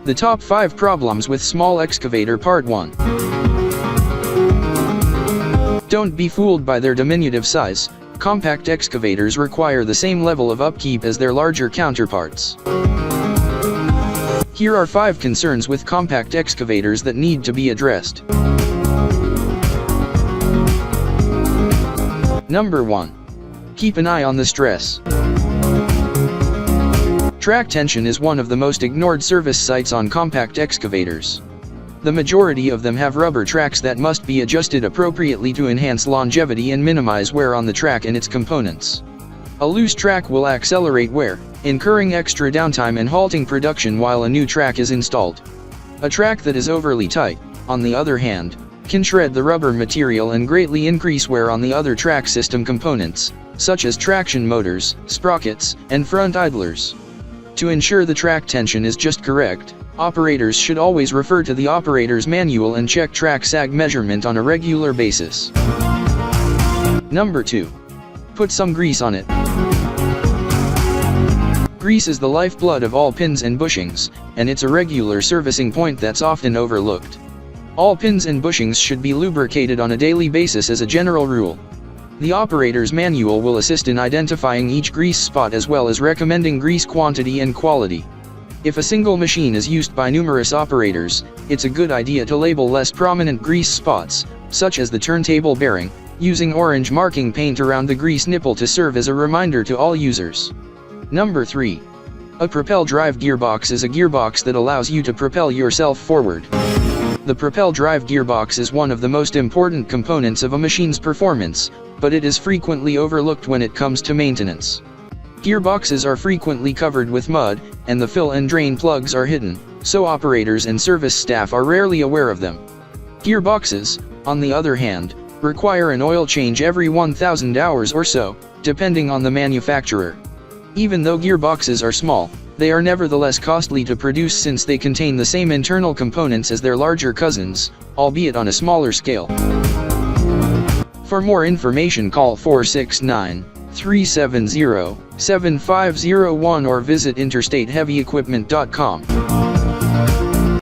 The top 5 problems with small excavator. Part 1. Don't be fooled by their diminutive size. Compact excavators require the same level of upkeep as their larger counterparts. Here are 5 concerns with compact excavators that need to be addressed. Number 1. Keep an eye on the stress. Track tension is one of the most ignored service sites on compact excavators. The majority of them have rubber tracks that must be adjusted appropriately to enhance longevity and minimize wear on the track and its components. A loose track will accelerate wear, incurring extra downtime and halting production while a new track is installed. A track that is overly tight, on the other hand, can shred the rubber material and greatly increase wear on the other track system components, such as traction motors, sprockets, and front idlers. To ensure the track tension is just correct, operators should always refer to the operator's manual and check track sag measurement on a regular basis. Number 2. Put some grease on it. Grease is the lifeblood of all pins and bushings, and it's a regular servicing point that's often overlooked. All pins and bushings should be lubricated on a daily basis as a general rule. The operator's manual will assist in identifying each grease spot as well as recommending grease quantity and quality. If a single machine is used by numerous operators, it's a good idea to label less prominent grease spots, such as the turntable bearing, using orange marking paint around the grease nipple to serve as a reminder to all users. Number 3. A propel drive gearbox is a gearbox that allows you to propel yourself forward. The propel drive gearbox is one of the most important components of a machine's performance, but it is frequently overlooked when it comes to maintenance. Gearboxes are frequently covered with mud, and the fill and drain plugs are hidden, so operators and service staff are rarely aware of them. Gearboxes, on the other hand, require an oil change every 1,000 hours or so, depending on the manufacturer. Even though gearboxes are small, they are nevertheless costly to produce since they contain the same internal components as their larger cousins, albeit on a smaller scale. For more information, call 469-370-7501 or visit interstateheavyequipment.com.